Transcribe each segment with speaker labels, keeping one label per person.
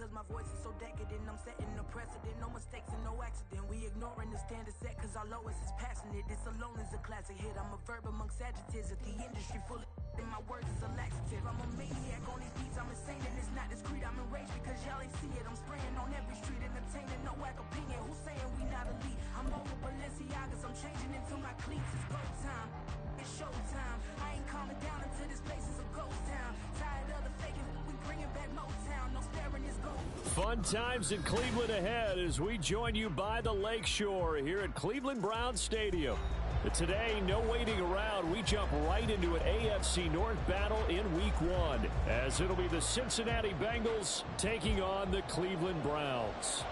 Speaker 1: cause my voice is so decadent. I'm setting a precedent, no mistakes and no accident. We ignoring the standard set cause our lowest is passionate. This alone is a classic hit. I'm a verb amongst adjectives. If the industry full of and my words is a laxative. I'm a maniac on these beats, I'm insane and it's not discreet. I'm enraged because y'all ain't see it. I'm spraying on every street, entertaining, no whack opinion. Who's saying we not elite? I'm over Balenciagas, I'm changing into my cleats. It's go time, it's showtime. I ain't calming down until this place is a ghost town. Tired of the faking, we bringing back Motown. No sparing this gold.
Speaker 2: Fun times in Cleveland ahead as we join you by the Lakeshore here at Cleveland Browns Stadium. But today, no waiting around. We jump right into an AFC North battle in Week 1 as it'll be the Cincinnati Bengals taking on the Cleveland Browns.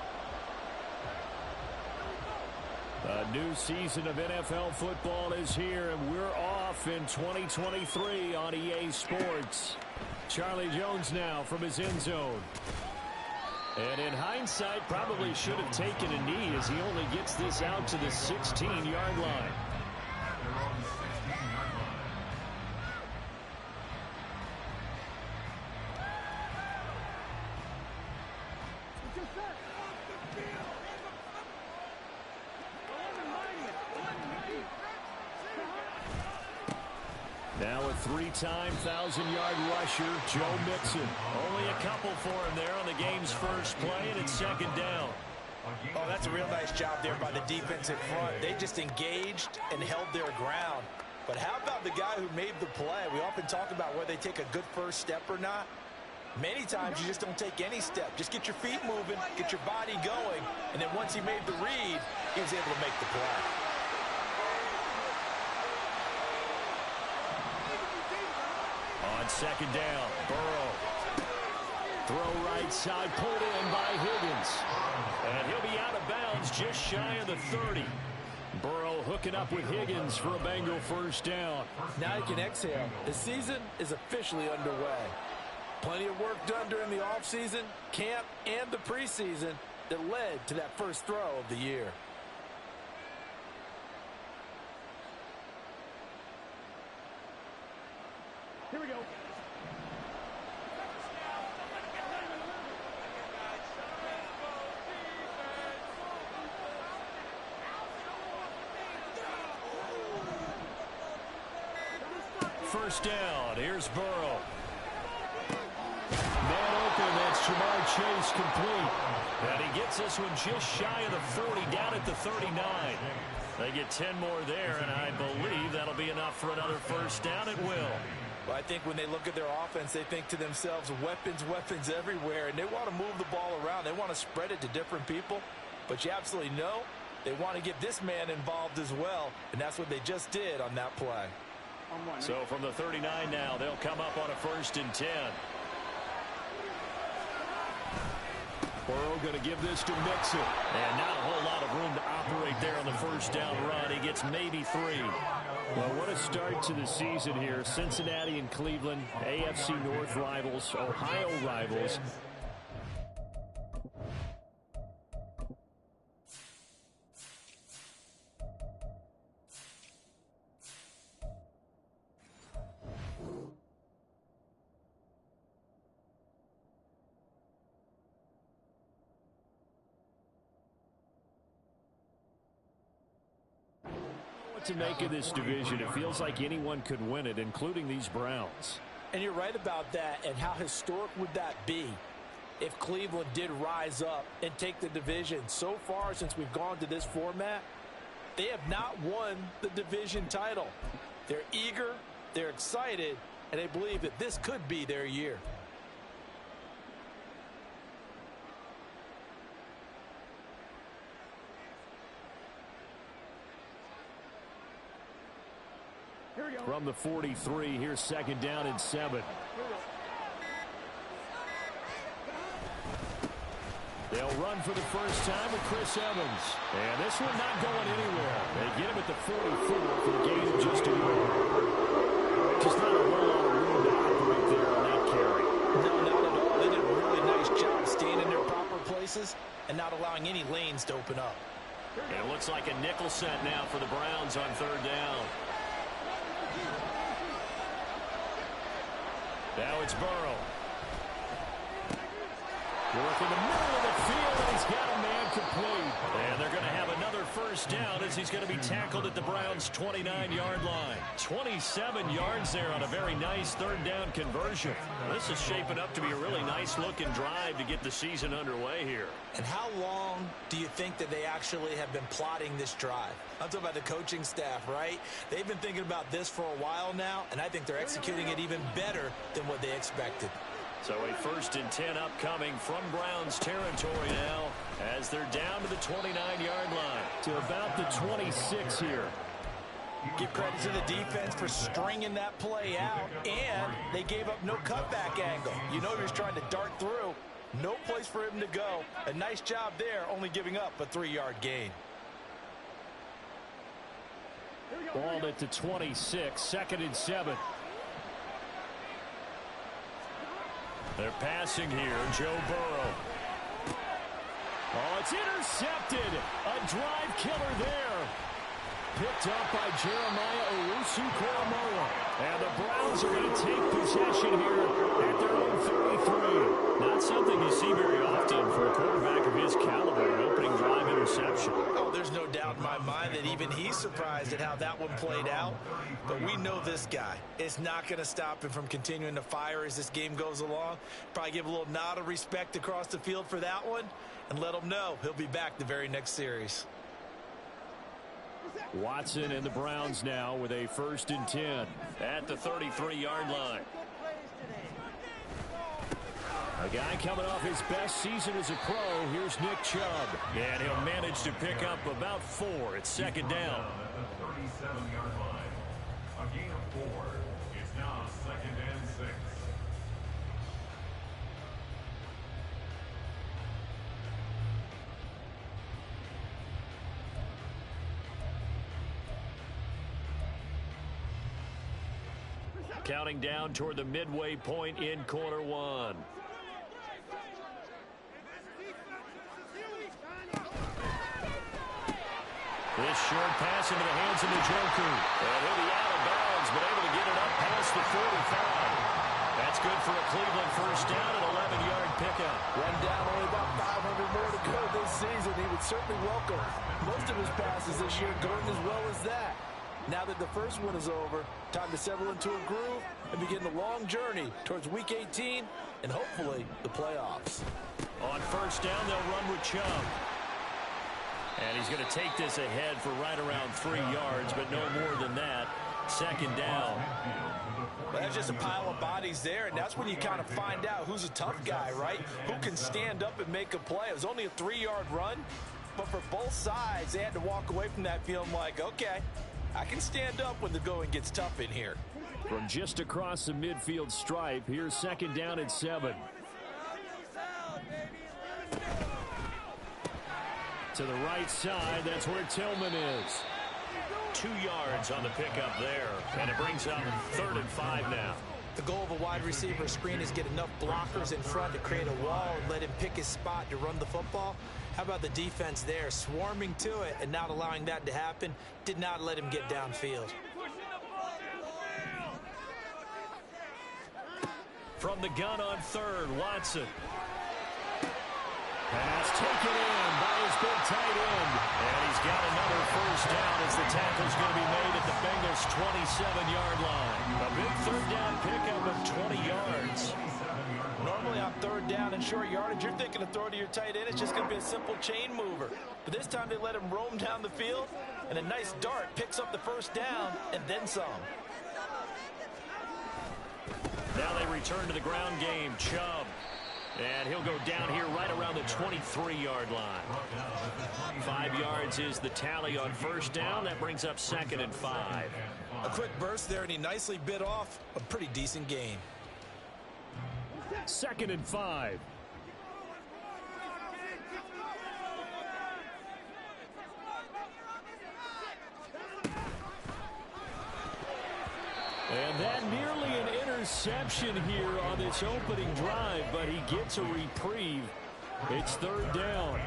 Speaker 2: A new season of NFL football is here, and we're off in 2023 on EA Sports. Charlie Jones now from his end zone. And in hindsight, probably should have taken a knee as he only gets this out to the 16-yard line. Now a three-time 1,000-yard rusher, Joe Mixon. Only a couple for him there on the game's first play, and it's second down.
Speaker 3: Oh, that's a real nice job there by the defense in front. They just engaged and held their ground. But how about the guy who made the play? We often talk about whether they take a good first step or not. Many times you just don't take any step. Just get your feet moving, get your body going, and then once he made the read, he was able to make the play.
Speaker 2: On second down, Burrow. Throw right side, pulled in by Higgins. And he'll be out of bounds just shy of the 30. Burrow hooking up with Higgins for a Bengal first down.
Speaker 3: Now you can exhale. The season is officially underway. Plenty of work done during the offseason, camp, and the preseason that led to that first throw of the year.
Speaker 4: Here we go.
Speaker 2: First down, here's Burrow. Man open, that's Jamar Chase complete. And he gets this one just shy of the 40, down at the 39. They get 10 more there, and I believe that'll be enough for another first down. It will.
Speaker 3: Well, I think when they look at their offense, they think to themselves, weapons, weapons everywhere, and they want to move the ball around. They want to spread it to different people, but you absolutely know they want to get this man involved as well, and that's what they just did on that play.
Speaker 2: So from the 39 now, they'll come up on a 1st and 10. Burrow going to give this to Mixon. And not a whole lot of room to operate there on the first down run. He gets maybe 3. Well, what a start to the season here. Cincinnati and Cleveland, AFC North rivals, Ohio rivals. To make of this division, it feels like anyone could win it, including these Browns.
Speaker 3: And you're right about that. And how historic would that be if Cleveland did rise up and take the division? So far, since we've gone to this format, they have not won the division title. They're eager, they're excited, and they believe that this could be their year.
Speaker 2: From the 43, here's second down and 7. They'll run for the first time with Chris Evans. And this one not going anywhere. They get him at the 44 for the gain of just a yard. Just not a whole lot of room to operate there on that carry.
Speaker 3: No, not at all. They did a really nice job staying in their proper places and not allowing any lanes to open up.
Speaker 2: And it looks like a nickel set now for the Browns on third down. Now it's Burrow. Work in the middle of the field, and he's got a man complete. And they're going to have another first down as he's going to be tackled at the Browns' 29-yard line. 27 yards there on a very nice third down conversion. Well, this is shaping up to be a really nice-looking drive to get the season underway here.
Speaker 3: And how long do you think that they actually have been plotting this drive? I'm talking about the coaching staff, right? They've been thinking about this for a while now, and I think they're executing it even better than what they expected.
Speaker 2: So a 1st and 10 upcoming from Browns territory now as they're down to the 29-yard line to about the 26 here.
Speaker 3: Give credit to the defense for stringing that play out, and they gave up no cutback angle. You know he was trying to dart through. No place for him to go. A nice job there, only giving up a 3-yard gain.
Speaker 2: Ball at the 26, 2nd and 7. They're passing here, Joe Burrow. Oh, it's intercepted. A drive killer there. Picked up by Jeremiah Owusu-Koramoah. And the Browns are going to take possession here at their own 33. Not something you see very often for a quarterback of his caliber, an opening drive interception.
Speaker 3: Oh, there's no doubt in my mind that even he's surprised at how that one played out. But we know this guy. It's not going to stop him from continuing to fire as this game goes along. Probably give a little nod of respect across the field for that one and let him know he'll be back the very next series.
Speaker 2: Watson and the Browns now with a 1st and 10 at the 33-yard line. A guy coming off his best season as a pro. Here's Nick Chubb. And he'll manage to pick up about 4. It's 2nd down.
Speaker 4: The 37-yard line. A gain of 4. It's now 2nd and 6.
Speaker 2: Counting down toward the midway point in quarter 1. This short pass into the hands of Njoku. And he'll be out of bounds, but able to get it up past the 45. That's good for a Cleveland first down and 11-yard pickup.
Speaker 3: Run down, only about 500 more to go this season. He would certainly welcome most of his passes this year going as well as that. Now that the first one is over, time to settle into a groove and begin the long journey towards Week 18 and hopefully the playoffs.
Speaker 2: On first down, they'll run with Chubb. And he's going to take this ahead for right around 3 yards, but no more than that. 2nd down.
Speaker 3: Well, that's just a pile of bodies there, and that's when you kind of find out who's a tough guy, right? Who can stand up and make a play. It was only a 3-yard run, but for both sides, they had to walk away from that feeling like, okay, I can stand up when the going gets tough in here.
Speaker 2: From just across the midfield stripe, here's 2nd down and 7. To the right side, that's where Tillman is. 2 yards on the pickup there, and it brings up 3rd and 5 now.
Speaker 3: The goal of a wide receiver screen is get enough blockers in front to create a wall and let him pick his spot to run the football. How about the defense there, swarming to it and not allowing that to happen? Did not let him get downfield.
Speaker 2: From the gun on 3rd, Watson. Pass taken in by his big tight end. And he's got another first down as the tackle's going to be made at the Bengals' 27-yard line. A big 3rd down pickup of 20 yards.
Speaker 3: Normally on 3rd down and short yardage, you're thinking of throw to your tight end. It's just going to be a simple chain mover. But this time they let him roam down the field, and a nice dart picks up the first down and then some.
Speaker 2: Now they return to the ground game. Chubb. And he'll go down here right around the 23-yard line. 5 yards is the tally on first down. That brings up 2nd and 5.
Speaker 3: A quick burst there, and he nicely bit off a pretty decent gain.
Speaker 2: 2nd and 5. And that nearly an interception here on this opening drive, but he gets a reprieve. It's 3rd down.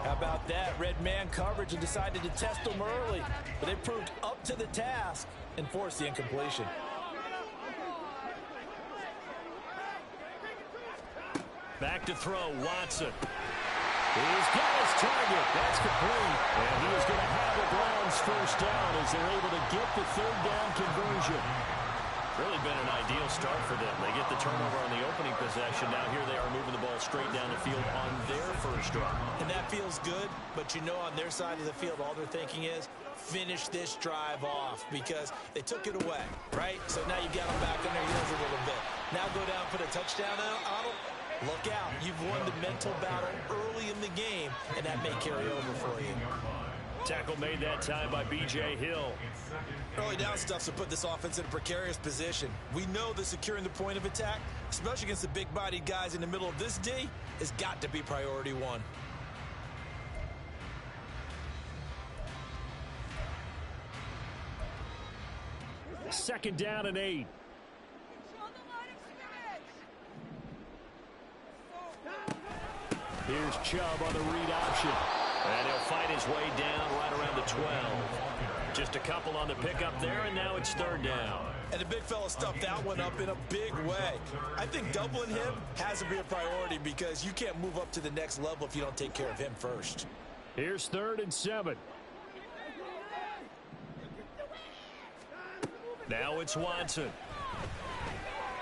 Speaker 3: How about that? Red man coverage and decided to test him early, but they proved up to the task and forced the incompletion.
Speaker 2: Back to throw, Watson. He's got his target. That's complete. And he is going to have the Browns first down as they're able to get the third down conversion. Really been an ideal start for them. They get the turnover on the opening possession. Now here they are moving the ball straight down the field on their first drive.
Speaker 3: And that feels good, but you know on their side of the field, all they're thinking is finish this drive off because they took it away, right? So now you've got them back on their heels a little bit. Now go down, put a touchdown on them. Look out. You've won the mental battle early in the game, and that may carry over for you.
Speaker 2: Tackle made that time by B.J. Hill.
Speaker 3: Early down stuff to put this offense in a precarious position. We know that securing the point of attack, especially against the big-bodied guys in the middle of this D, has got to be priority one.
Speaker 2: Second down and 8. Here's Chubb on the read option. And he'll fight his way down right around the 12. Just a couple on the pickup there, and now it's third down.
Speaker 3: And the big fella stuffed that one up in a big way. I think doubling him has to be a priority because you can't move up to the next level if you don't take care of him first.
Speaker 2: Here's 3rd and 7. Now it's Watson.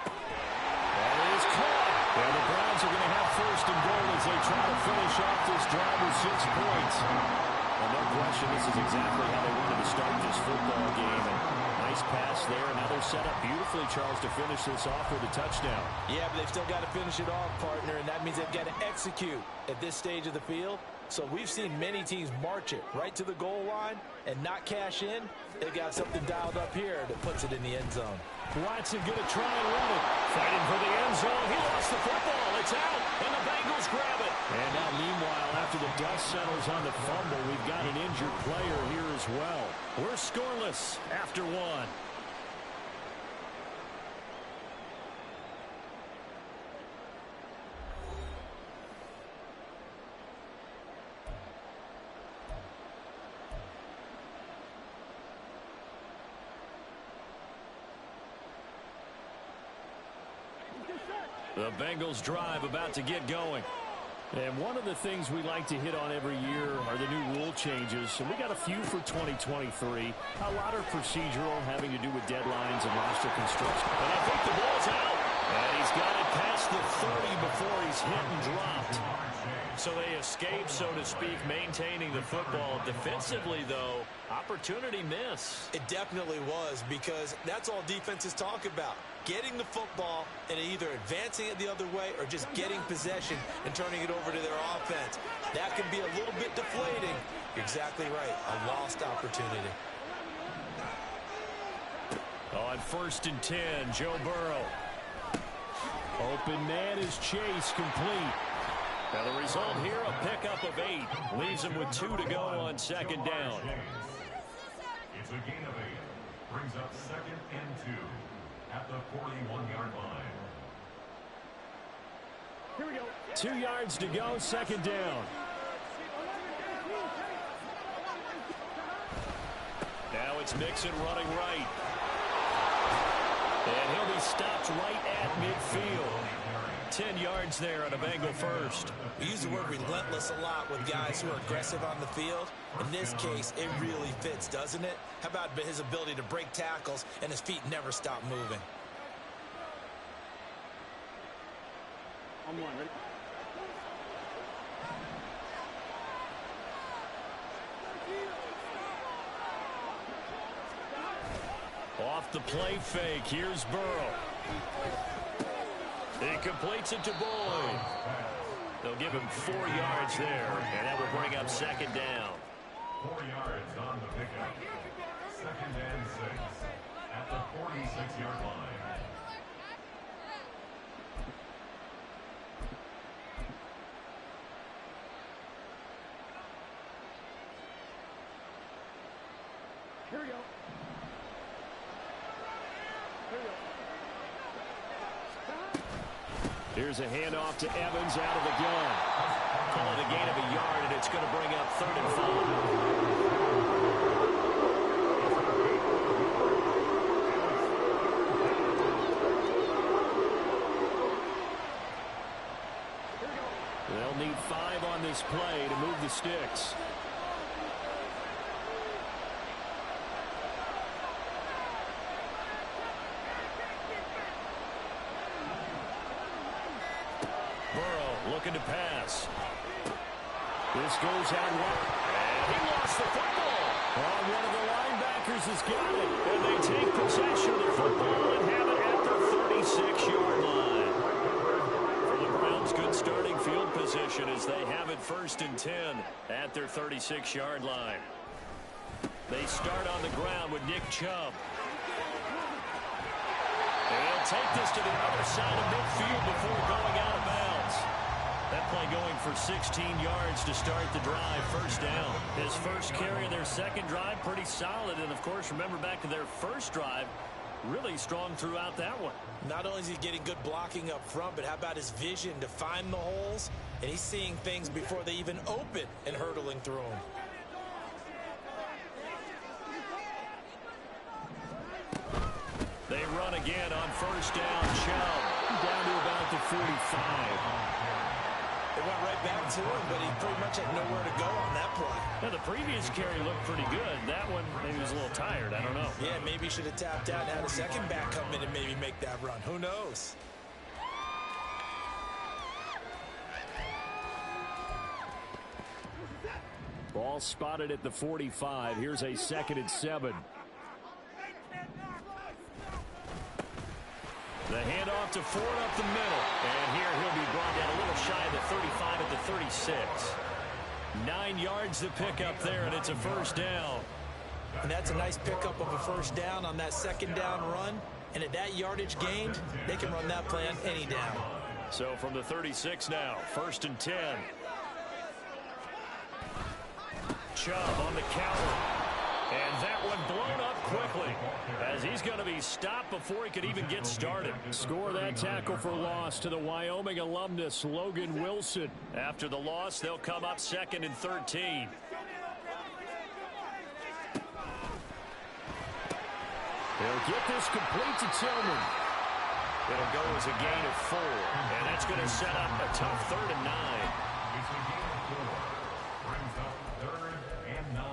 Speaker 2: That is caught. And the Browns are going to have first and goal as they try to finish off this drive with 6 points. And no question, this is exactly how they wanted to start this football game. And nice pass there. And now they're set up beautifully, Charles, to finish this off with a touchdown.
Speaker 3: Yeah, but they've still got to finish it off, partner, and that means they've got to execute at this stage of the field. So we've seen many teams march it right to the goal line and not cash in. They've got something dialed up here that puts it in the end zone.
Speaker 2: Watson going to try and run it. Fighting for the end zone. He lost the football. It's out, and the Bengals grab it. And now, meanwhile, after the dust settles on the fumble, we've got an injured player here as well. We're scoreless after 1. The Bengals drive about to get going. And one of the things we like to hit on every year are the new rule changes. And we got a few for 2023. A lot are procedural, having to do with deadlines and roster construction. And I think the ball's out. And he's got it past the 30 before he's hit and dropped. So they escape, so to speak, maintaining the football. Defensively, though, opportunity miss.
Speaker 3: It definitely was because that's all defenses talk about. Getting the football and either advancing it the other way or just getting possession and turning it over to their offense. That can be a little bit deflating. You're exactly right. A lost opportunity.
Speaker 2: On 1st and 10, Joe Burrow. Open man is Chase, complete. Now the result here, a pickup of 8. Leaves him with 2 to go on 2nd down.
Speaker 4: It's a gain of 8. Brings up 2nd and 2 at the 41-yard line.
Speaker 2: Here we go. 2 yards to go, 2nd down. Now it's Mixon running right. And he'll be stopped right at midfield. 10 yards there on a Bengal first.
Speaker 3: We use the word relentless a lot with guys who are aggressive on the field. In this case, it really fits, doesn't it? How about his ability to break tackles and his feet never stop moving?
Speaker 5: I'm one, ready?
Speaker 2: Off the play fake, here's Burrow. He completes it to Boyd. They'll give him 4 yards there, and that will bring up 2nd down.
Speaker 4: 4 yards on the pickup. 2nd and 6 at the 46-yard line.
Speaker 5: Here we go. Here we go.
Speaker 2: Here's a handoff to Evans out of the gun. Call it a gain of a yard, and it's going to bring up 3rd and 5. They'll need 5 on this play to move the sticks. Burrow looking to pass. This goes out wide. And he lost the football. Well, one of the linebackers has got it. And they take possession of the football and have it at the 36-yard line. For the Browns, good starting field position as they have it 1st and 10 at their 36-yard line. They start on the ground with Nick Chubb. And he'll take this to the other side of midfield before going out of bounds. That play going for 16 yards to start the drive, 1st down. His first carry of their second drive, pretty solid. And, of course, remember back to their first drive, really strong throughout that one.
Speaker 3: Not only is he getting good blocking up front, but how about his vision to find the holes? And he's seeing things before they even open and hurtling through them.
Speaker 2: They run again on 1st down. Chubb down to about the 45.
Speaker 3: They went right back to him, but he pretty much had nowhere to go on that play.
Speaker 2: Now, the previous carry looked pretty good. That one, maybe he was a little tired. I don't know.
Speaker 3: Yeah, maybe he should have tapped out and had a second back come in and maybe make that run. Who knows?
Speaker 2: Ball spotted at the 45. Here's a 2nd and 7. The handoff to Ford up the middle. And here he'll be brought down a little shy of the 35 at the 36. 9 yards to pick up there, and it's a 1st down.
Speaker 3: And that's a nice pickup of a 1st down on that 2nd down run. And at that yardage gained, they can run that play on any down.
Speaker 2: So from the 36 now, 1st and 10. Chubb on the counter. And that one blown up quickly as he's going to be stopped before he could even get started. Score that tackle for loss to the Wyoming alumnus Logan Wilson. After the loss, they'll come up 2nd and 13. They'll get this complete to Tillman. It'll go as a gain of 4, and that's going to set up a tough 3rd and 9.
Speaker 4: It's a gain of 4. Brings up 3rd and 9.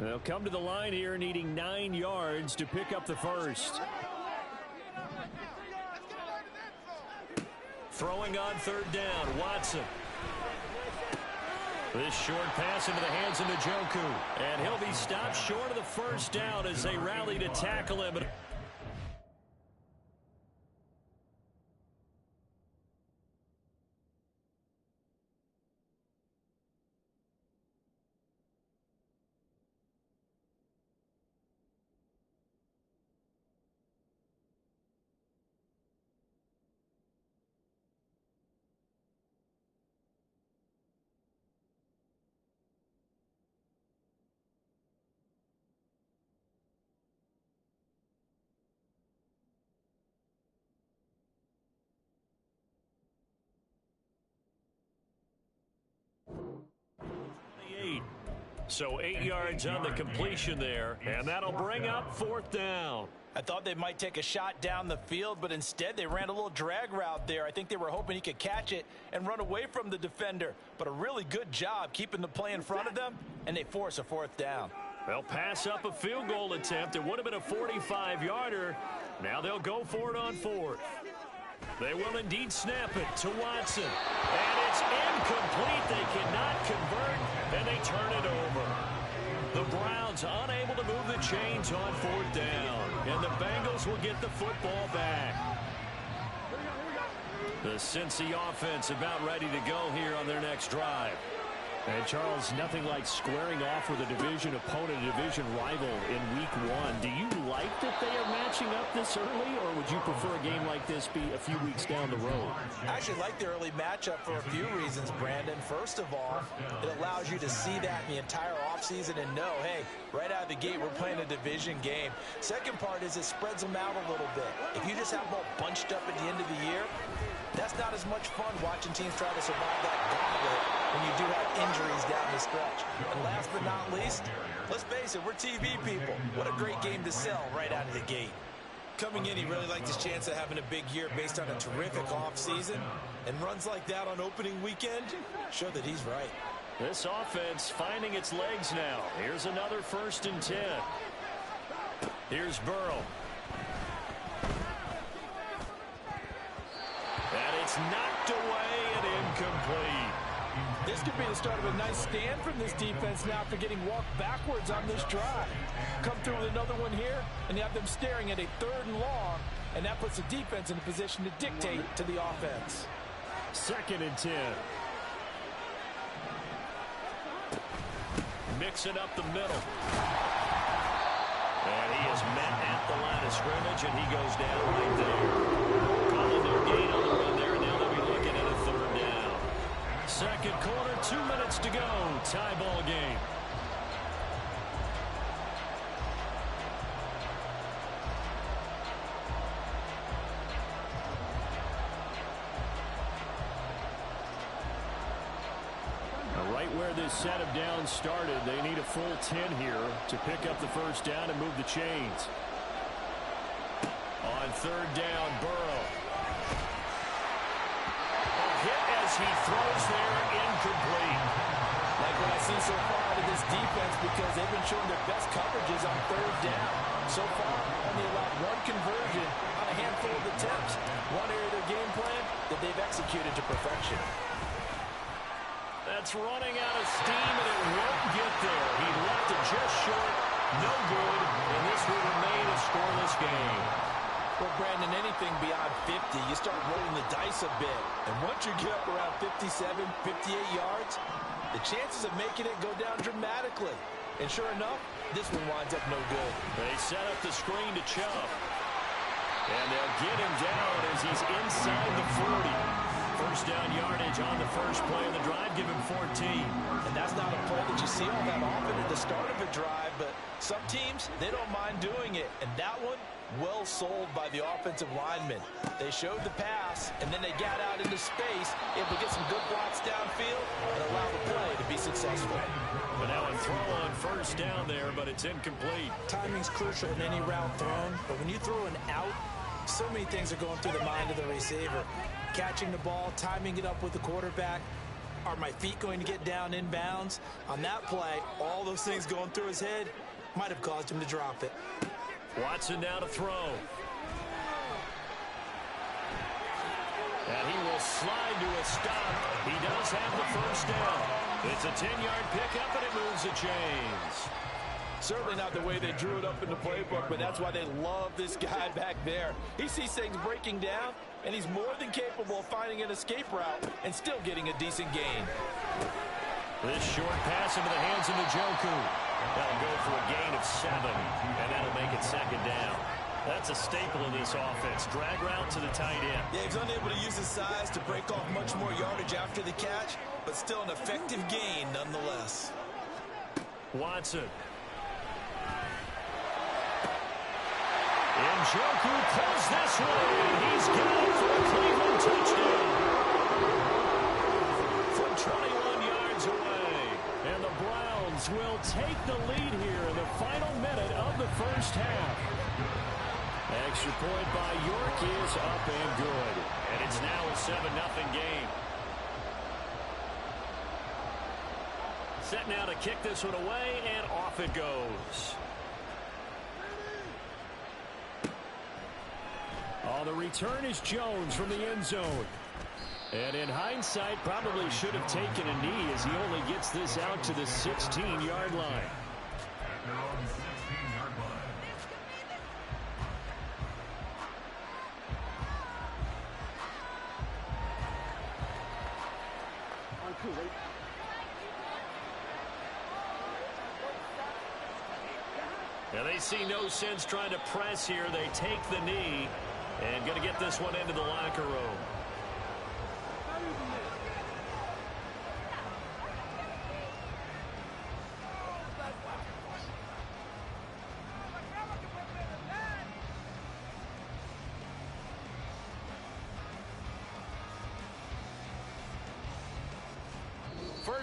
Speaker 2: They'll come to the line here needing 9 yards to pick up the 1st. Throwing on 3rd down, Watson. This short pass into the hands of Njoku. And he'll be stopped short of the 1st down as they rally to tackle him. So 8 yards on the completion there, and that'll bring up 4th down.
Speaker 3: I thought they might take a shot down the field, but instead they ran a little drag route there. I think they were hoping he could catch it and run away from the defender. But a really good job keeping the play in front of them, and they force a 4th down.
Speaker 2: They'll pass up a field goal attempt. It would have been a 45-yarder. Now they'll go for it on 4th. They will indeed snap it to Watson. And it's incomplete. They cannot convert, and they turn it over. The Browns unable to move the chains on 4th down. And the Bengals will get the football back. The Cincy offense about ready to go here on their next drive. And, Charles, nothing like squaring off with a division opponent, a division rival in Week 1. Do you like that they are matching up this early, or would you prefer a game like this be a few weeks down the road?
Speaker 3: I actually like the early matchup for a few reasons, Brandon. First of all, it allows you to see that in the entire offseason and know, hey, right out of the gate, we're playing a division game. Second part is it spreads them out a little bit. If you just have them all bunched up at the end of the year, that's not as much fun watching teams try to survive that gauntlet when you do have injuries down the stretch. And last but not least, let's face it, we're TV people. What a great game to sell right out of the gate. Coming in, he really liked his chance of having a big year based on a terrific offseason. And runs like that on opening weekend show that he's right.
Speaker 2: This offense finding its legs now. Here's another 1st and 10. Here's Burrow. And it's knocked away and incomplete.
Speaker 6: This could be the start of a nice stand from this defense now after getting walked backwards on this drive. Come through with another one here, and you have them staring at a 3rd and long, and that puts the defense in a position to dictate to the offense.
Speaker 2: 2nd and 10. Mixing up the middle. And he is met at the line of scrimmage, and he goes down right there. Calling their gain on the run there, and now they'll be looking at a 3rd down. 2nd quarter, 2 minutes to go. Tie ball game. Right where this set of downs started, they need a full 10 here to pick up the 1st down and move the chains. On 3rd down, Burrow. A hit as he throws there, incomplete.
Speaker 6: Like what I see so far out of this defense, because they've been showing their best coverages on 3rd down. So far, only allowed 1 conversion on a handful of attempts. One area of their game plan that they've executed to perfection.
Speaker 2: That's running out of steam, and it won't get there. He left it just short. No good, and this will remain a scoreless game.
Speaker 6: Well, Brandon, anything beyond 50, you start rolling the dice a bit. And once you get up around 57, 58 yards, the chances of making it go down dramatically. And sure enough, this one winds up no good.
Speaker 2: They set up the screen to Chubb. And they'll get him down as he's inside the 40. 1st down yardage on the 1st play of the drive, give him 14.
Speaker 6: And that's not a play that you see all that often at the start of a drive, but some teams, they don't mind doing it. And that one, well sold by the offensive lineman. They showed the pass, and then they got out into space, able to get some good blocks downfield and allow the play to be successful.
Speaker 2: But now a throw on 1st down there, but it's incomplete.
Speaker 6: Timing's crucial in any route thrown, but when you throw an out, so many things are going through the mind of the receiver. Catching the ball, timing it up with the quarterback. Are my feet going to get down in bounds? On that play, all those things going through his head might have caused him to drop it.
Speaker 2: Watson now to throw. And he will slide to a stop. He does have the 1st down. It's a 10-yard pickup, and it moves the chains.
Speaker 6: Certainly not the way they drew it up in the playbook, but that's why they love this guy back there. He sees things breaking down, and he's more than capable of finding an escape route and still getting a decent gain.
Speaker 2: This short pass into the hands of Njoku. That'll go for a gain of 7, and that'll make it 2nd down. That's a staple of this offense. Drag route to the tight end.
Speaker 3: Yeah, he's unable to use his size to break off much more yardage after the catch, but still an effective gain nonetheless.
Speaker 2: Watson. Njoku pulls this one, and he's got it for a Cleveland touchdown. From 21 yards away. And the Browns will take the lead here in the final minute of the 1st half. Extra point by York is up and good. And it's now a 7-0 game. Set now to kick this one away, and off it goes. Oh, the return is Jones from the end zone. And in hindsight, probably should have taken a knee as he only gets this out to the 16-yard line.
Speaker 4: At their own 16-yard line.
Speaker 5: On 2, wait.
Speaker 2: Now they see no sense trying to press here. They take the knee and going to get this one into the locker room.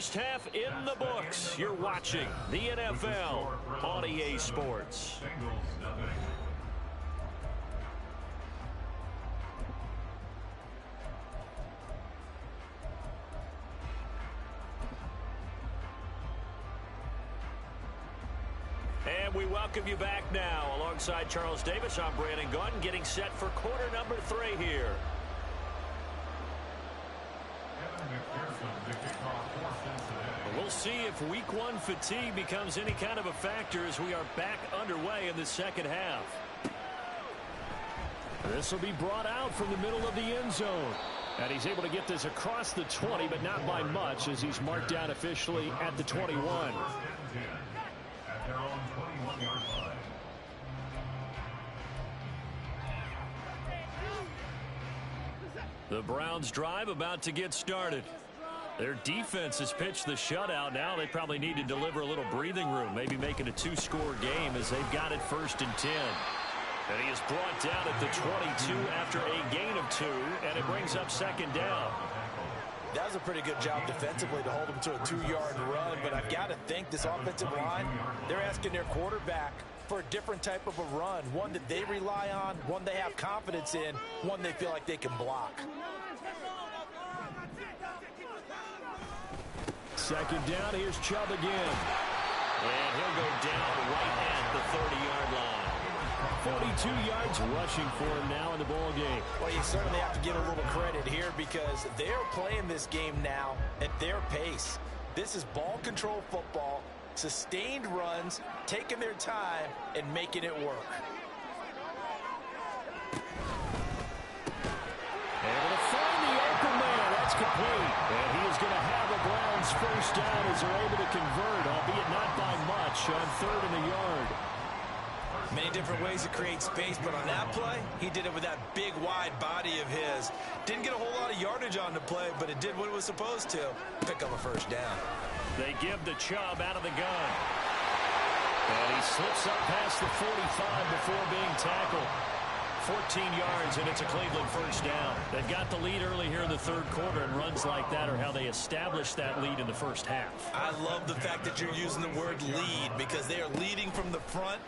Speaker 2: First half in the books. You're watching the NFL on EA Sports. And we welcome you back now. Alongside Charles Davis, I'm Brandon Gunn, getting set for quarter number 3 here. We'll see if week 1 fatigue becomes any kind of a factor as we are back underway in the second half. This will be brought out from the middle of the end zone. And he's able to get this across the 20, but not by much as he's marked down officially at the 21.
Speaker 4: At their own 21-yard line.
Speaker 2: The Browns drive about to get started. Their defense has pitched the shutout. Now they probably need to deliver a little breathing room, maybe make it a 2-score game as they've got it 1st and 10. And he is brought down at the 22 after a gain of 2, and it brings up 2nd down.
Speaker 3: That was a pretty good job defensively to hold him to a 2-yard run, but I've got to think this offensive line, they're asking their quarterback for a different type of a run, one that they rely on, one they have confidence in, one they feel like they can block.
Speaker 2: 2nd down, here's Chubb again. And he'll go down right at the 30-yard line. 42 yards rushing for him now in the ball game.
Speaker 3: Well, you certainly have to give a little credit here because they're playing this game now at their pace. This is ball control football, sustained runs, taking their time, and making it work.
Speaker 2: Able to find the open man. That's complete. And he is going to have a Browns 1st down as they're able to convert, albeit not by much, on 3rd and a yard.
Speaker 3: Many different ways to create space, but on that play, he did it with that big, wide body of his. Didn't get a whole lot of yardage on the play, but it did what it was supposed to. Pick up a 1st down.
Speaker 2: They give the Chubb out of the gun. And he slips up past the 45 before being tackled. 14 yards, and it's a Cleveland 1st down. They've got the lead early here in the 3rd quarter, and runs like that are how they establish that lead in the 1st half.
Speaker 3: I love the fact that you're using the word lead because they are leading from the front,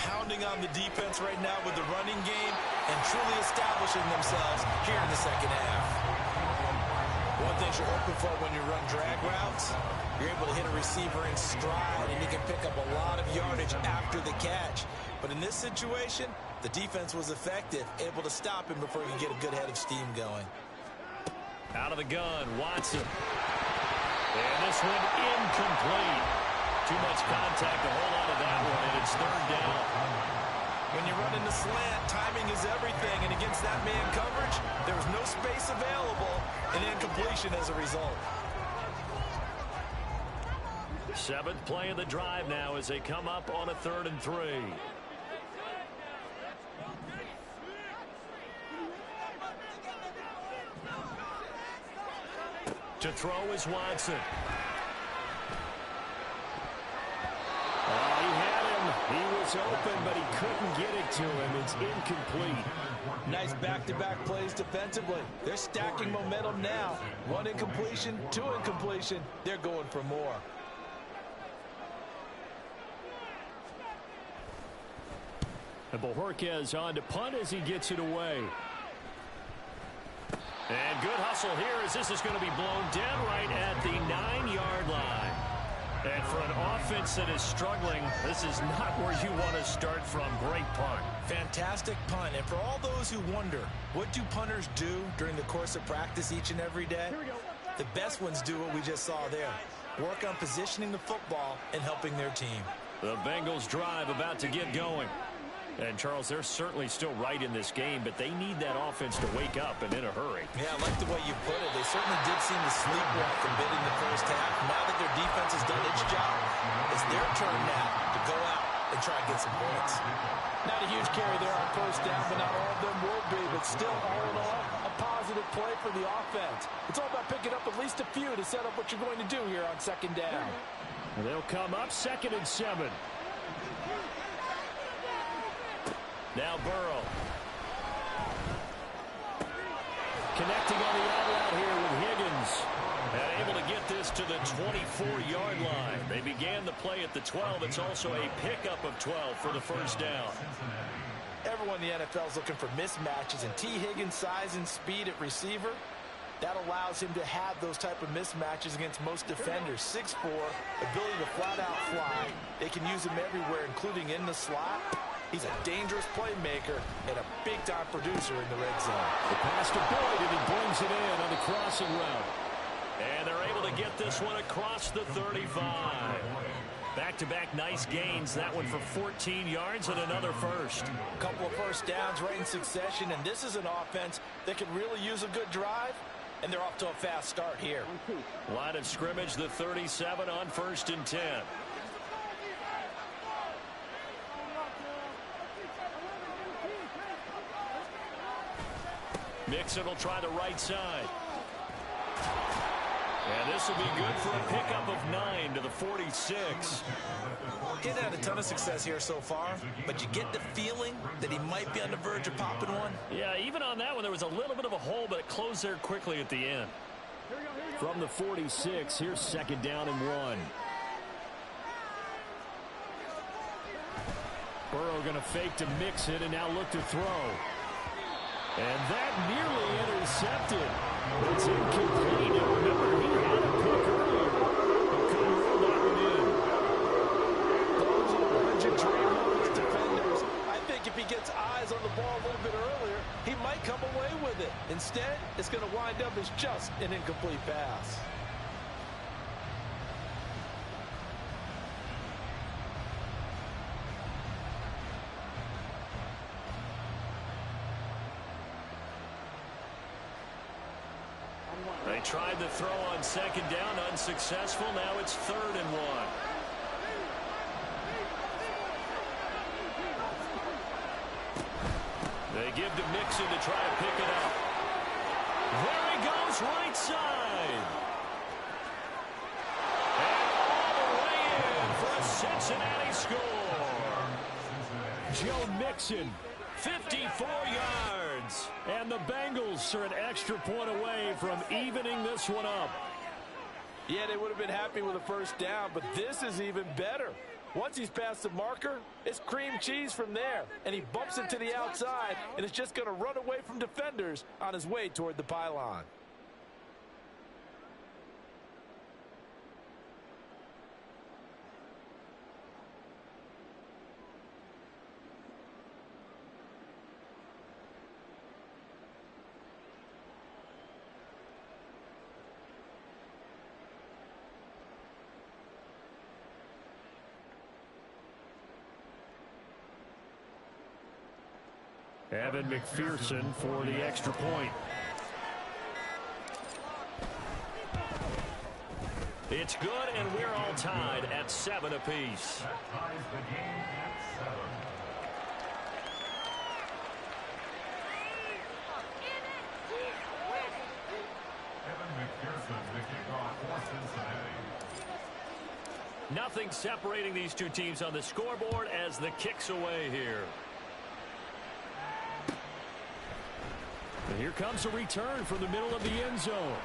Speaker 3: pounding on the defense right now with the running game, and truly establishing themselves here in the 2nd half. One thing you're hoping for when you run drag routes, you're able to hit a receiver in stride, and you can pick up a lot of yardage after the catch. But in this situation, the defense was effective, able to stop him before he could get a good head of steam going.
Speaker 2: Out of the gun, Watson. And this one incomplete. Too much contact to hold on to that one, and it's 3rd down.
Speaker 3: When you run in the slant, timing is everything, and against that man coverage, there was no space available, and incompletion as a result.
Speaker 2: 7th play of the drive now as they come up on a 3rd and 3. To throw is Watson. He had him. He was open, but he couldn't get it to him. It's incomplete.
Speaker 3: Nice back-to-back plays defensively. They're stacking momentum now. 1 incompletion, 2 incompletion. They're going for more.
Speaker 2: And Bojorquez on to punt as he gets it away. And good hustle here as this is going to be blown dead right at the 9-yard line. And for an offense that is struggling, this is not where you want to start from. Great punt.
Speaker 3: Fantastic punt. And for all those who wonder, what do punters do during the course of practice each and every day? The best ones do what we just saw there. Work on positioning the football and helping their team.
Speaker 2: The Bengals drive about to get going. And, Charles, they're certainly still right in this game, but they need that offense to wake up and in a hurry.
Speaker 3: Yeah, I like the way you put it. They certainly did seem to sleepwalk a bit in the 1st half. Now that their defense has done its job, it's their turn now to go out and try and get some points.
Speaker 7: Not a huge carry there on 1st down, but not all of them will be. But still, all in all, a positive play for the offense. It's all about picking up at least a few to set up what you're going to do here on 2nd down.
Speaker 2: They'll come up 2nd and 7. Now Burrow. Connecting on the out route here with Higgins. And able to get this to the 24-yard line. They began the play at the 12. It's also a pickup of 12 for the first down.
Speaker 6: Everyone in the NFL is looking for mismatches, and T. Higgins' size and speed at receiver, that allows him to have those type of mismatches against most defenders. 6'4", ability to flat-out fly. They can use him everywhere, including in the slot. He's a dangerous playmaker and a big-time producer in the red zone.
Speaker 2: The pass to Boyd, and he brings it in on the crossing route. And they're able to get this one across the 35. Back-to-back nice gains. That one for 14 yards and another first.
Speaker 6: A couple of first downs right in succession, and this is an offense that can really use a good drive, and they're off to a fast start here.
Speaker 2: Line of scrimmage, the 37 on 1st and 10. Mixon will try the right side. And this will be good for a pickup of 9 to the 46.
Speaker 6: He hasn't had a ton of success here so far, but you get the feeling that he might be on the verge of popping one.
Speaker 2: Yeah, even on that one, there was a little bit of a hole, but it closed there quickly at the end. From the 46, here's 2nd down and 1. Burrow going to fake to mix it and now look to throw. And that nearly intercepted. It's incomplete. And remember, he had a pick earlier, but couldn't roll that one in.
Speaker 6: Those are the ones you dream of as defenders. I think if he gets eyes on the ball a little bit earlier, he might come away with it. Instead, it's going to wind up as just an incomplete pass.
Speaker 2: They tried the throw on 2nd down, unsuccessful. Now it's 3rd and 1. They give to Mixon to try to pick it up. There he goes, right side. And all the way in for a Cincinnati score. Joe Mixon, 54 yards. And the Bengals are an extra point away from evening this one up.
Speaker 6: Yeah, they would have been happy with a first down, but this is even better. Once he's past the marker, it's cream cheese from there. And he bumps it to the outside, and it's just going to run away from defenders on his way toward the pylon.
Speaker 2: Evan McPherson for the extra point. It's good, and we're all tied at 7 apiece.
Speaker 4: That ties the game at 7. Evan McPherson, the kickoff for Cincinnati.
Speaker 2: Nothing separating these two teams on the scoreboard as the kick's away here. And here comes a return from the middle of the end zone.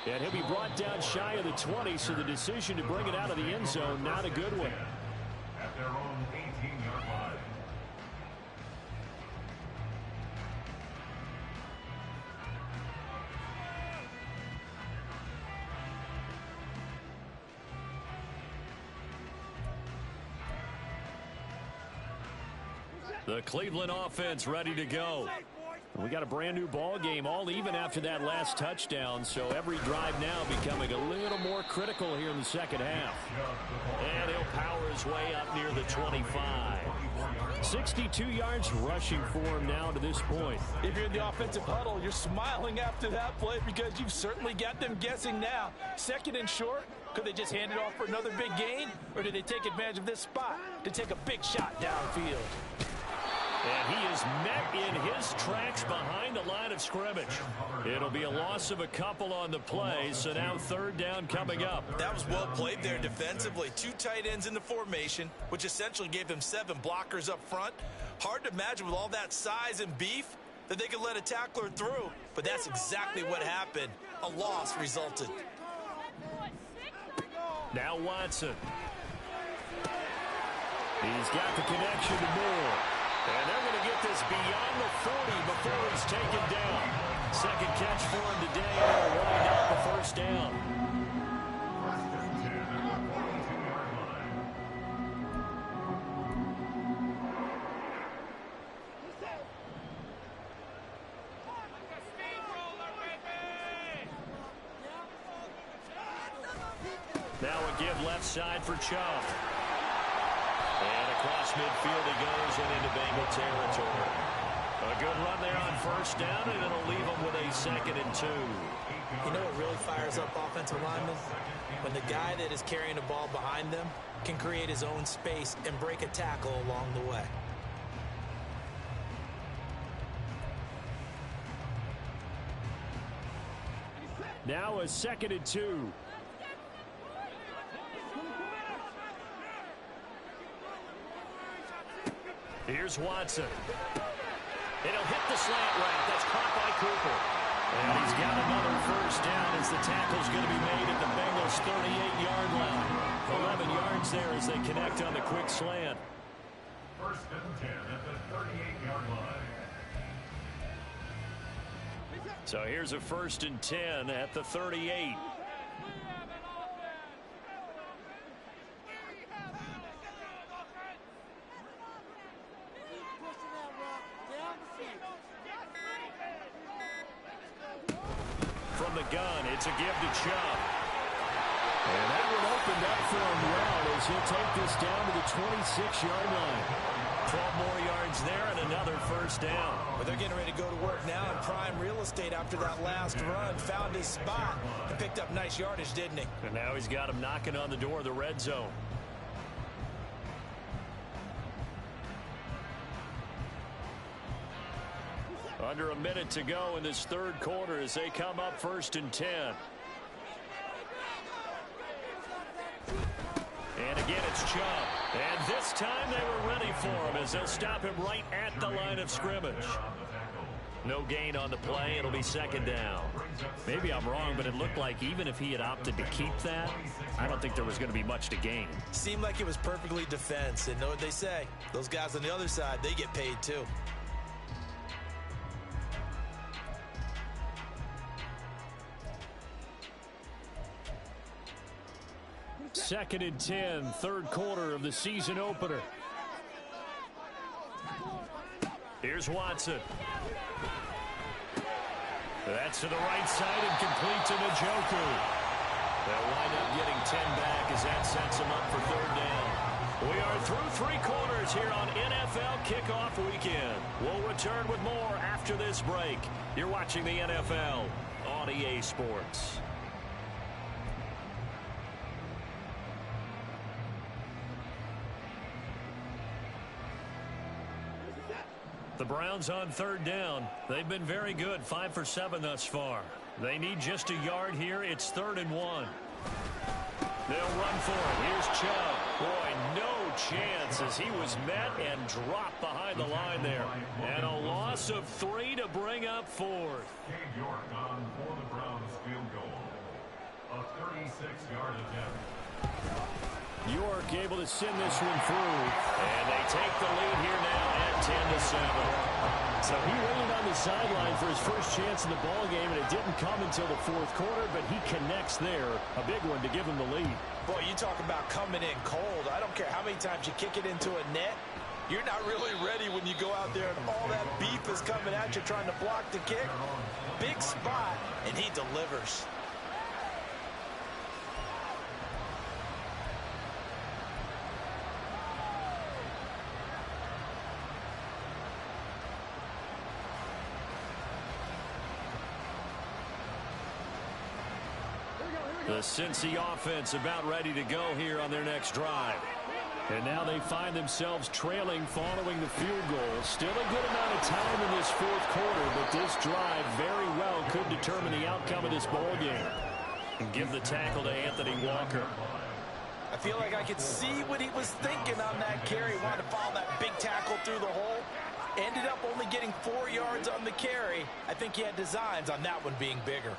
Speaker 2: And he'll be brought down shy of the 20, so the decision to bring it out of the end zone, not a good one.
Speaker 4: At their own 18-yard line.
Speaker 2: The Cleveland offense ready to go. We got a brand new ball game, all even after that last touchdown, so every drive now becoming a little more critical here in the second half. And he'll power his way up near the 25. 62 yards rushing for him now to this point.
Speaker 6: If you're in the offensive huddle, you're smiling after that play because you've certainly got them guessing now. 2nd and short, could they just hand it off for another big gain, or did they take advantage of this spot to take a big shot downfield?
Speaker 2: And he is met in his tracks behind the line of scrimmage. It'll be a loss of a couple on the play, so now 3rd down coming up.
Speaker 6: That was well played there defensively. 2 tight ends in the formation, which essentially gave them 7 blockers up front. Hard to imagine with all that size and beef that they could let a tackler through, but that's exactly what happened. A loss resulted.
Speaker 2: Now Watson. He's got the connection to Moore. And they're going to get this beyond the 40 before he's taken down. Second catch for him today, and he'll wind up the first down. Now a give left side for Chubb. And across midfield he goes and into Bengal territory. A good run there on first down, and it'll leave him with a 2nd and 2.
Speaker 6: You know what really fires up offensive linemen? When the guy that is carrying the ball behind them can create his own space and break a tackle along the way.
Speaker 2: Now a 2nd and 2. Here's Watson. It'll hit the slant route. That's caught by Cooper. And he's got another first down as the tackle's going to be made at the Bengals' 38-yard line. 11 yards there as they connect on the quick slant.
Speaker 4: 1st and 10 at the 38-yard line.
Speaker 2: So here's a 1st and 10 at the 38. From the gun, it's a give to Chubb. And that one opened up for him well as he'll take this down to the 26-yard line. 12 more yards there and another first down.
Speaker 6: But they're getting ready to go to work now in prime real estate after that last run. Found his spot and picked up nice yardage, didn't he?
Speaker 2: And now he's got him knocking on the door of the red zone. Under a minute to go in this 3rd quarter as they come up 1st and 10. And again, it's Chubb. And this time they were ready for him as they'll stop him right at the line of scrimmage. No gain on the play. It'll be 2nd down. Maybe I'm wrong, but it looked like even if he had opted to keep that, I don't think there was going to be much to gain.
Speaker 6: Seemed like it was perfectly defense. And know what they say? Those guys on the other side, they get paid too.
Speaker 2: 2nd and 10, 3rd quarter of the season opener. Here's Watson. That's to the right side and complete to Njoku. They'll wind up getting 10 back as that sets them up for 3rd down. We are through 3 quarters here on NFL Kickoff Weekend. We'll return with more after this break. You're watching the NFL on EA Sports. The Browns on 3rd down. They've been very good, 5 for 7 thus far. They need just a yard here. It's 3rd and 1. They'll run for it. Here's Chubb. Boy, no chance as he was met and dropped behind the line there. And a loss of 3 to bring up 4th.
Speaker 4: Cade York on for the Browns field goal. A 36-yard attempt.
Speaker 2: York able to send this one through. And they take the lead here now at 10-7. So he waited on the sideline for his first chance in the ball game, and it didn't come until the 4th quarter, but he connects there. A big one to give him the lead.
Speaker 6: Boy, you talk about coming in cold. I don't care how many times you kick it into a net. You're not really ready when you go out there and all that beef is coming at you trying to block the kick. Big spot, and he delivers.
Speaker 2: The Cincy offense about ready to go here on their next drive. And now they find themselves trailing following the field goal. Still a good amount of time in this 4th quarter, but this drive very well could determine the outcome of this ball game. And give the tackle to Anthony Walker.
Speaker 6: I feel like I could see what he was thinking on that carry. Wanted to follow that big tackle through the hole. Ended up only getting 4 yards on the carry, I think he had designs on that one being bigger.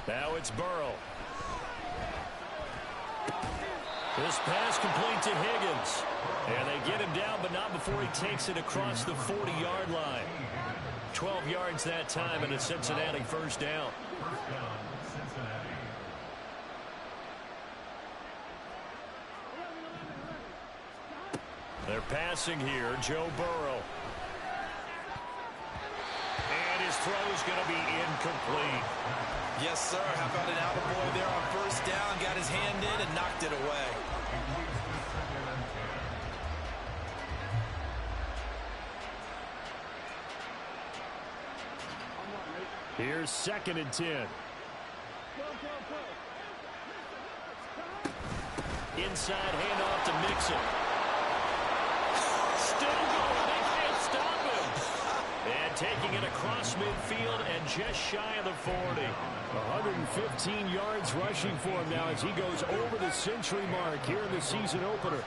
Speaker 2: Now it's Burrow. This pass complete to Higgins. And they get him down, but not before he takes it across the 40-yard line. 12 yards that time, and a Cincinnati first down.
Speaker 4: First down, Cincinnati.
Speaker 2: They're passing here, Joe Burrow. And his throw is going to be incomplete.
Speaker 6: Yes, sir. How about an attaboy there on first down? Got his hand in and knocked it away.
Speaker 2: Here's 2nd and 10. Inside handoff to Mixon. Still going. They can't stop him. And taking it across midfield and just shy of the 40. 115 yards rushing for him now as he goes over the century mark here in the season opener.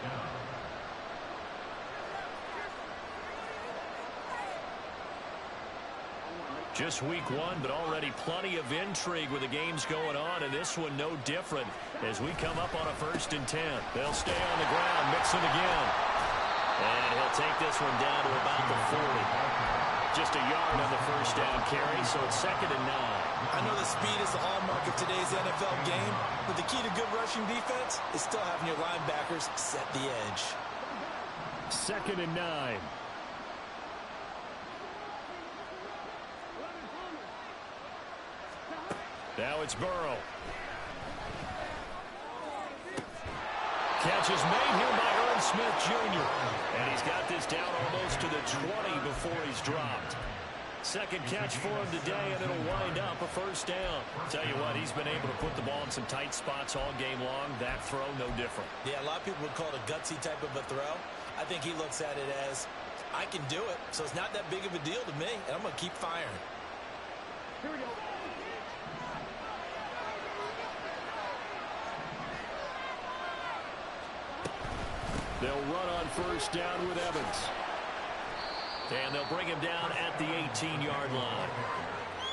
Speaker 2: Just week 1, but already plenty of intrigue with the games going on, and this one no different as we come up on a 1st and 10. They'll stay on the ground, Mixon again. And he'll take this one down to about the 40. Just a yard on the first down carry, so it's 2nd and 9.
Speaker 6: I know the speed is the hallmark of today's NFL game, but the key to good rushing defense is still having your linebackers set the edge.
Speaker 2: 2nd and 9. Now it's Burrow. Catch is made here by Irv Smith Jr. And he's got this down almost to the 20 before he's dropped. 2nd catch for him today, and it'll wind up a first down. Tell you what, he's been able to put the ball in some tight spots all game long. That throw, no different.
Speaker 6: Yeah, a lot of people would call it a gutsy type of a throw. I think he looks at it as, I can do it, so it's not that big of a deal to me, and I'm going to keep firing.
Speaker 5: Here we go.
Speaker 2: They'll run on first down with Evans. And they'll bring him down at the 18-yard line.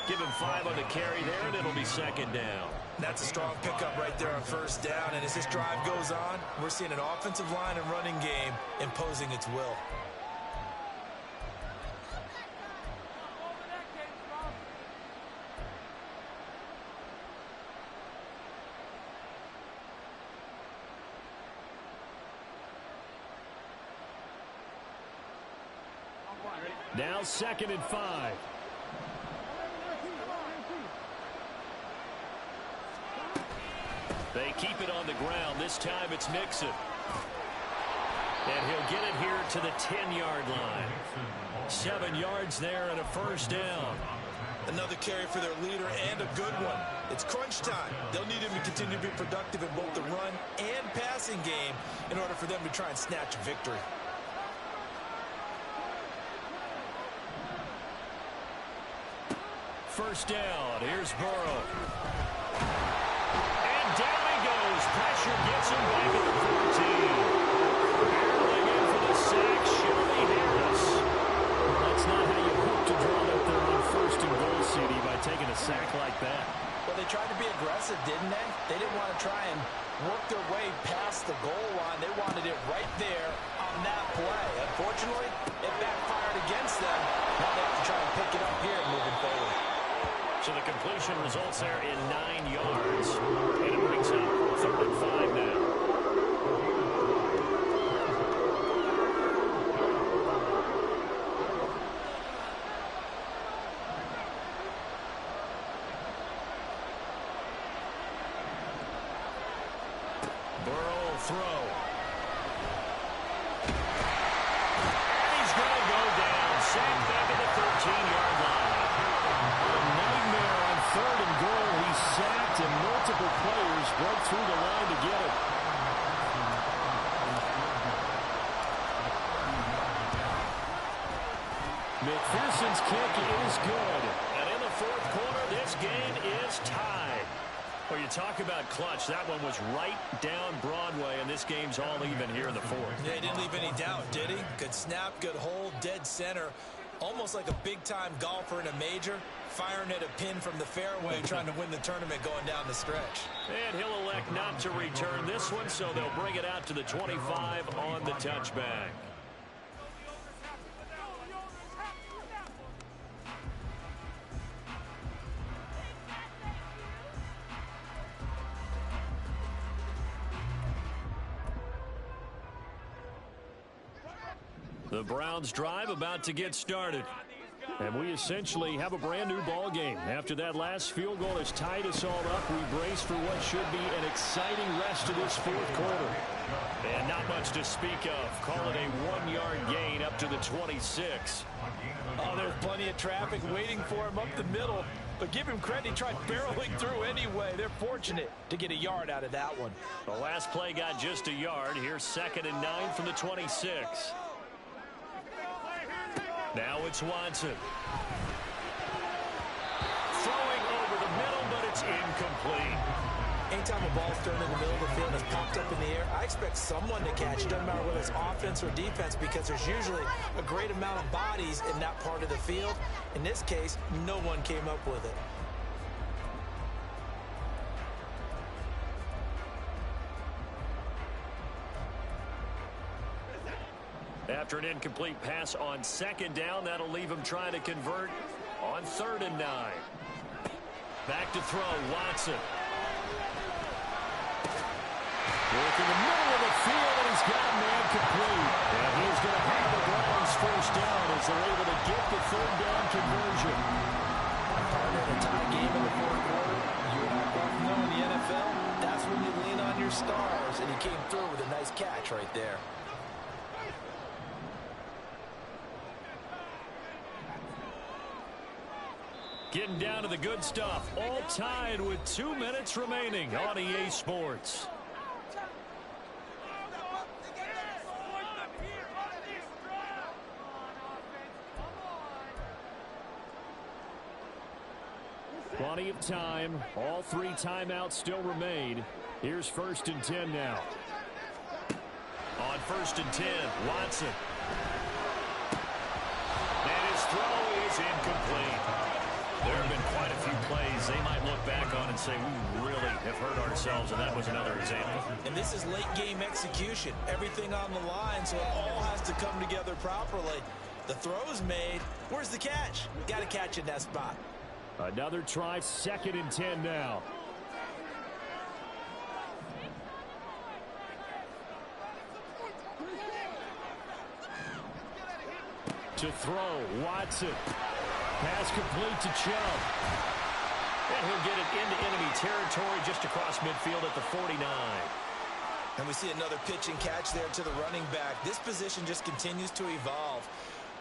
Speaker 2: Give him 5 on the carry there, and it'll be 2nd down.
Speaker 6: That's a strong pickup right there on first down, and as this drive goes on, we're seeing an offensive line and running game imposing its will.
Speaker 2: Now 2nd and 5. They keep it on the ground. This time it's Mixon. And he'll get it here to the 10-yard line. 7 yards there and a first down.
Speaker 6: Another carry for their leader and a good one. It's crunch time. They'll need him to continue to be productive in both the run and passing game in order for them to try and snatch a victory.
Speaker 2: First down. Here's Burrow. And down he goes. Pressure gets him back at the 14. Barreling in for the sack, Shelby Harris. Well, that's not how you hope to draw it up there on 1st and goal, CD, by taking a sack like that.
Speaker 6: Well, they tried to be aggressive, didn't they? They didn't want to try and work their way past the goal line. They wanted it right there on that play. Unfortunately, it backfired against them. Now they have to try and pick it up here moving forward.
Speaker 2: So the completion results there in 9 yards. And it brings up 3rd and 5 now. Burrow will throw. And he's going to go down. Sacked back at the 13-yard line. A nightmare on 3rd and goal. He sacked and multiple players broke through the line to get it. McPherson's kick is good. And in the 4th quarter, this game is tied. Well, you talk about clutch. That one was right down Broadway, and this game's all even here in the fourth.
Speaker 6: Yeah, he didn't leave any doubt, did he? Good snap, good hold, dead center. Almost like a big-time golfer in a major, firing at a pin from the fairway, trying to win the tournament going down the stretch.
Speaker 2: And he'll elect not to return this one, so they'll bring it out to the 25 on the touchback. The Browns drive about to get started. And we essentially have a brand new ball game. After that last field goal has tied us all up, we brace for what should be an exciting rest of this fourth quarter. And not much to speak of. Call it a 1-yard gain up to the 26.
Speaker 6: Oh, there's plenty of traffic waiting for him up the middle. But give him credit, he tried barreling through anyway. They're fortunate to get a yard out of that one.
Speaker 2: The last play got just a yard. Here's 2nd and 9 from the 26. Now it's Watson. Throwing over the middle, but it's incomplete.
Speaker 6: Anytime a ball's thrown in the middle of the field and it's popped up in the air, I expect someone to catch it. Doesn't matter whether it's offense or defense, because there's usually a great amount of bodies in that part of the field. In this case, no one came up with it.
Speaker 2: After an incomplete pass on 2nd down, that'll leave him trying to convert on 3rd and 9. Back to throw, Watson. Work in the middle of the field, and he's got a man complete. And he's going to have the Browns first down as they're able to get the 3rd down conversion.
Speaker 6: Partner in a tie game in the fourth quarter. You and I both know in the NFL, that's when you lean on your stars. And he came through with a nice catch right there.
Speaker 2: Getting down to the good stuff. All tied with 2 minutes remaining on EA Sports. Plenty of time. All 3 timeouts still remain. Here's 1st and 10 now. On 1st and 10, Watson. And his throw is incomplete. There have been quite a few plays they might look back on and say, we really have hurt ourselves, and that was another example.
Speaker 6: And this is late-game execution. Everything on the line, so it all has to come together properly. The throw's made. Where's the catch? Got to catch in that spot.
Speaker 2: Another try, 2nd and 10 now. To throw, Watson. Pass complete to Chubb. And he'll get it into enemy territory just across midfield at the 49.
Speaker 6: And we see another pitch and catch there to the running back. This position just continues to evolve.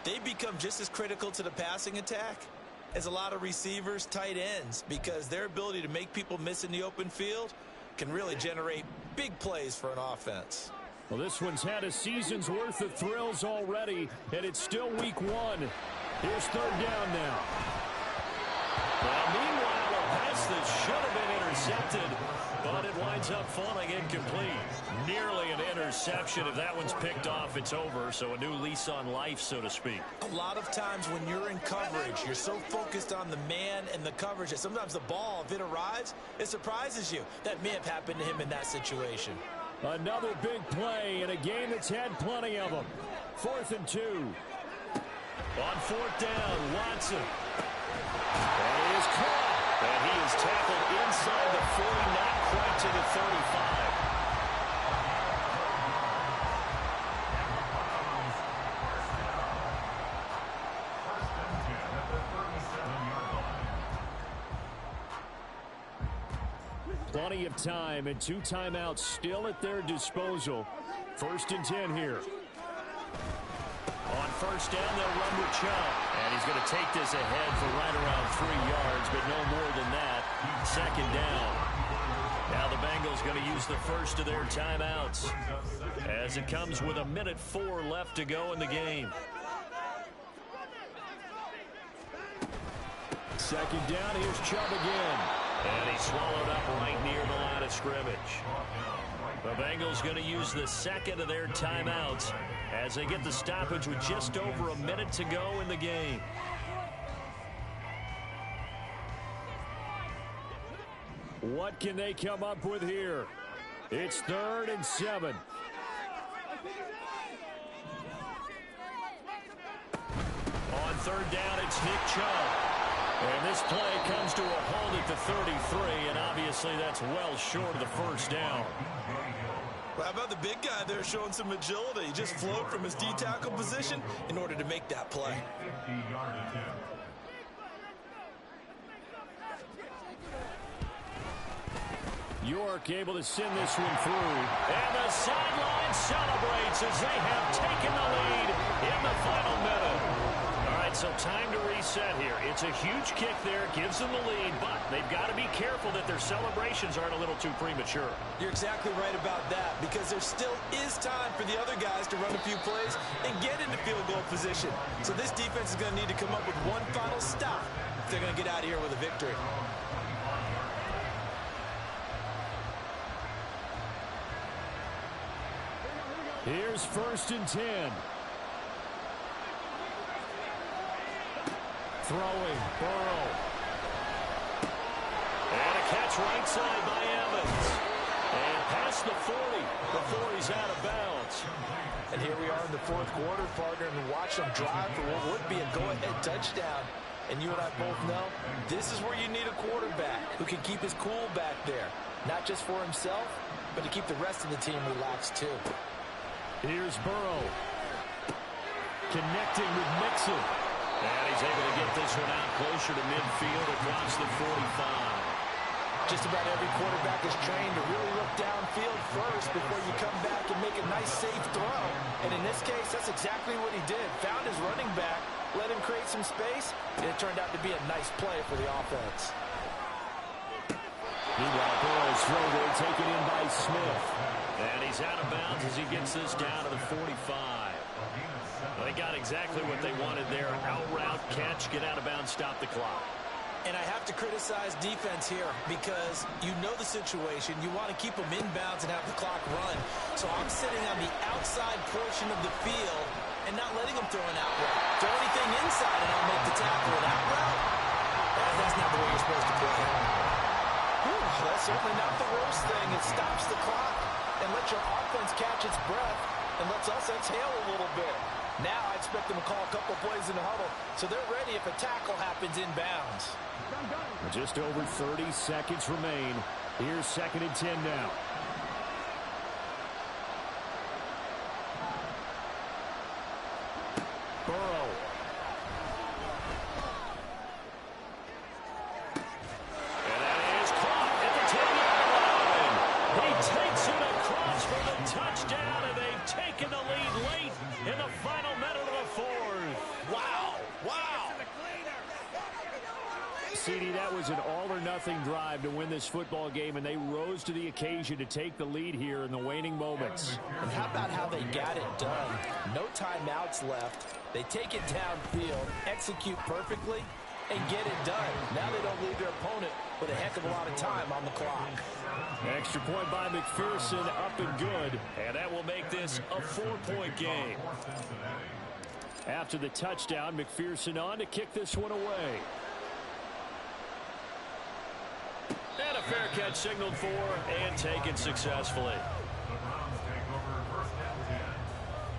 Speaker 6: They become just as critical to the passing attack as a lot of receivers, tight ends, because their ability to make people miss in the open field can really generate big plays for an offense.
Speaker 2: Well, this one's had a season's worth of thrills already, and it's still week 1. Here's 3rd down now. Well, meanwhile, a pass that should have been intercepted, but it winds up falling incomplete. Nearly an interception. If that one's picked off, it's over, so a new lease on life, so to speak.
Speaker 6: A lot of times when you're in coverage, you're so focused on the man and the coverage that sometimes the ball, if it arrives, it surprises you. That may have happened to him in that situation.
Speaker 2: Another big play in a game that's had plenty of them. 4th and 2. On 4th down, Watson. And he is caught. And he is tackled inside the 40, not quite to the 35. Plenty of time and 2 timeouts still at their disposal. 1st and 10 here. On 1st down, they'll run with Chubb. And he's going to take this ahead for right around 3 yards, but no more than that. 2nd down. Now the Bengals going to use the first of their timeouts as it comes with 1:04 left to go in the game. 2nd down, here's Chubb again. And he swallowed up right near the line of scrimmage. The Bengals going to use the second of their timeouts as they get the stoppage with just over a minute to go in the game. What can they come up with here? It's 3rd and 7. On 3rd down, it's Nick Chubb. And this play comes to a halt at the 33, and obviously that's well short of the first down.
Speaker 6: Well, how about the big guy there showing some agility? He just flowed from his D-tackle position in order to make that play.
Speaker 2: York able to send this one through. And the sideline celebrates as they have taken the lead in the final minute. All right, so time to reset here. It's a huge kick there, gives them the lead, but they've got to be careful that their celebrations aren't a little too premature.
Speaker 6: You're exactly right about that, because there still is time for the other guys to run a few plays and get into field goal position. So this defense is going to need to come up with one final stop if they're going to get out of here with a victory.
Speaker 2: Here's 1st and 10. Throwing, Burrow. And a catch right side by Evans. And past the 40 before he's out of bounds.
Speaker 6: And here we are in the 4th quarter, partner, and watch them drive for what would be a go-ahead touchdown. And you and I both know this is where you need a quarterback who can keep his cool back there. Not just for himself, but to keep the rest of the team relaxed too.
Speaker 2: Here's Burrow. Connecting with Mixon. And he's able to get this one out closer to midfield across the 45.
Speaker 6: Just about every quarterback is trained to really look downfield first before you come back and make a nice, safe throw. And in this case, that's exactly what he did. Found his running back, let him create some space, and it turned out to be a nice play for the offense.
Speaker 2: Meanwhile, Burrow's throw there taken in by Smith. And he's out of bounds as he gets this down to the 45. They got exactly what they wanted there. Out route, catch, get out of bounds, stop the clock.
Speaker 6: And I have to criticize defense here because you know the situation. You want to keep them inbounds and have the clock run. So I'm sitting on the outside portion of the field and not letting them throw an out route. Throw anything inside and I'll make the tackle. An out route? That's not the way you're supposed to play. That's certainly not the worst thing. It stops the clock and lets your offense catch its breath and lets us exhale a little bit. Now I expect them to call a couple plays in the huddle, so they're ready if a tackle happens inbounds.
Speaker 2: Just over 30 seconds remain. Here's 2nd and 10 now. Burrow. And that is caught at the 10-yard line. He takes it across for the touchdown, and they've taken the lead late in the final minute of the 4th.
Speaker 6: Wow.
Speaker 2: CD, that was an all-or-nothing drive to win this football game, and they rose to the occasion to take the lead here in the waning moments.
Speaker 6: And how about how they got it done? No timeouts left. They take it downfield, execute perfectly, and get it done. Now they don't leave their opponent with a heck of a lot of time on the clock.
Speaker 2: Extra point by McPherson, up and good, and that will make this a 4-point game. After the touchdown, McPherson on to kick this one away. And a fair catch signaled for and taken successfully.
Speaker 4: The Browns take over 1st and 10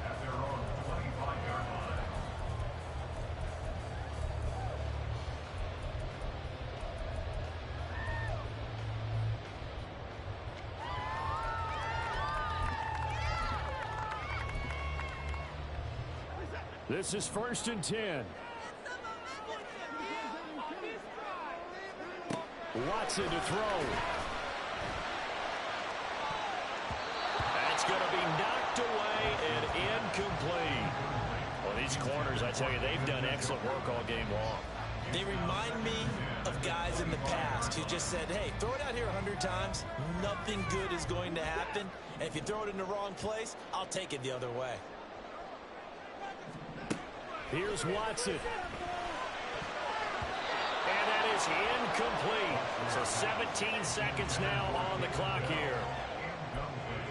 Speaker 4: at their own 25-yard line.
Speaker 2: This is 1st and 10. Watson to throw. That's going to be knocked away and incomplete. Well, these corners, I tell you, they've done excellent work all game long.
Speaker 6: They remind me of guys in the past who just said, hey, throw it out here 100 times. Nothing good is going to happen. And if you throw it in the wrong place, I'll take it the other way.
Speaker 2: Here's Watson. And that is incomplete. So 17 seconds now on the clock here.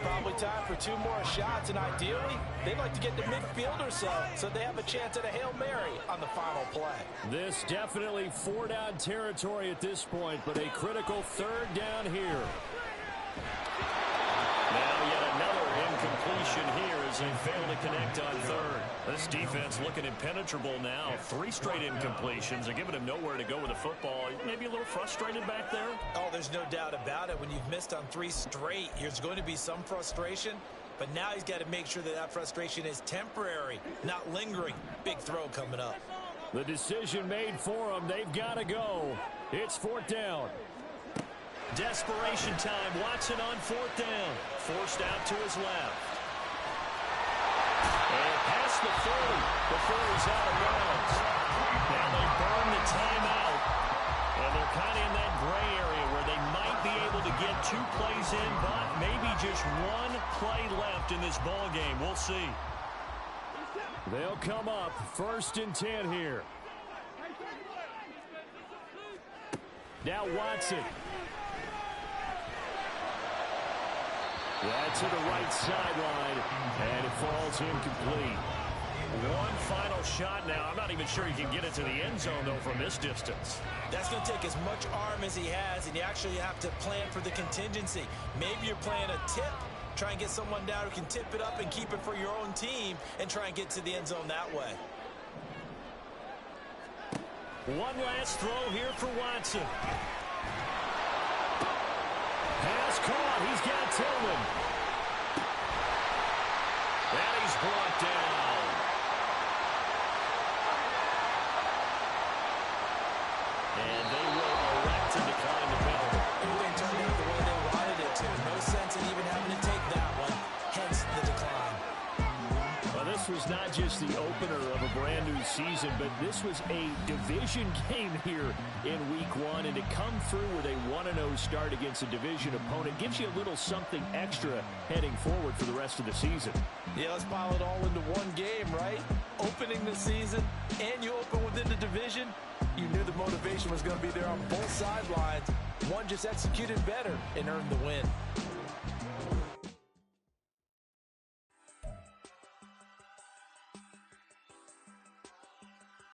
Speaker 6: Probably time for 2 more shots, and ideally, they'd like to get to midfield or so they have a chance at a Hail Mary on the final play.
Speaker 2: This definitely 4-down territory at this point, but a critical 3rd down here. Now yet another incompletion here as they fail to connect on 3rd. This defense looking impenetrable now. 3 straight incompletions. They're giving him nowhere to go with the football. Maybe a little frustrated back there?
Speaker 6: Oh, there's no doubt about it. When you've missed on 3 straight, there's going to be some frustration. But now he's got to make sure that that frustration is temporary, not lingering. Big throw coming up.
Speaker 2: The decision made for him. They've got to go. It's 4th down. Desperation time. Watson on 4th down. Forced out to his left. And past the 40 before he's out of bounds. Now they burn the timeout. And they're kind of in that gray area where they might be able to get 2 plays in, but maybe just 1 play left in this ball game. We'll see. They'll come up 1st and 10 here. Now Watson. That's to the right sideline, and it falls incomplete. 1 final shot now. I'm not even sure he can get it to the end zone, though, from this distance.
Speaker 6: That's going to take as much arm as he has, and you actually have to plan for the contingency. Maybe you're playing a tip. Try and get someone down who can tip it up and keep it for your own team and try and get to the end zone that way.
Speaker 2: 1 last throw here for Watson. Pass caught. He's got Tillman. And he's brought down. And they will elect to decline the penalty.
Speaker 6: Everything turned out the way they wanted it to. No sense in even having to take that one. Hence the decline.
Speaker 2: Well, this was not just the opener of a brand new season, but this was a division game here in week 1. And to come through with a 1-0 start against a division opponent gives you a little something extra heading forward for the rest of the season.
Speaker 6: Yeah, let's pile it all into one game, right? Opening the season, and you open within the division. You knew the motivation was going to be there on both sidelines. One just executed better and earned the win.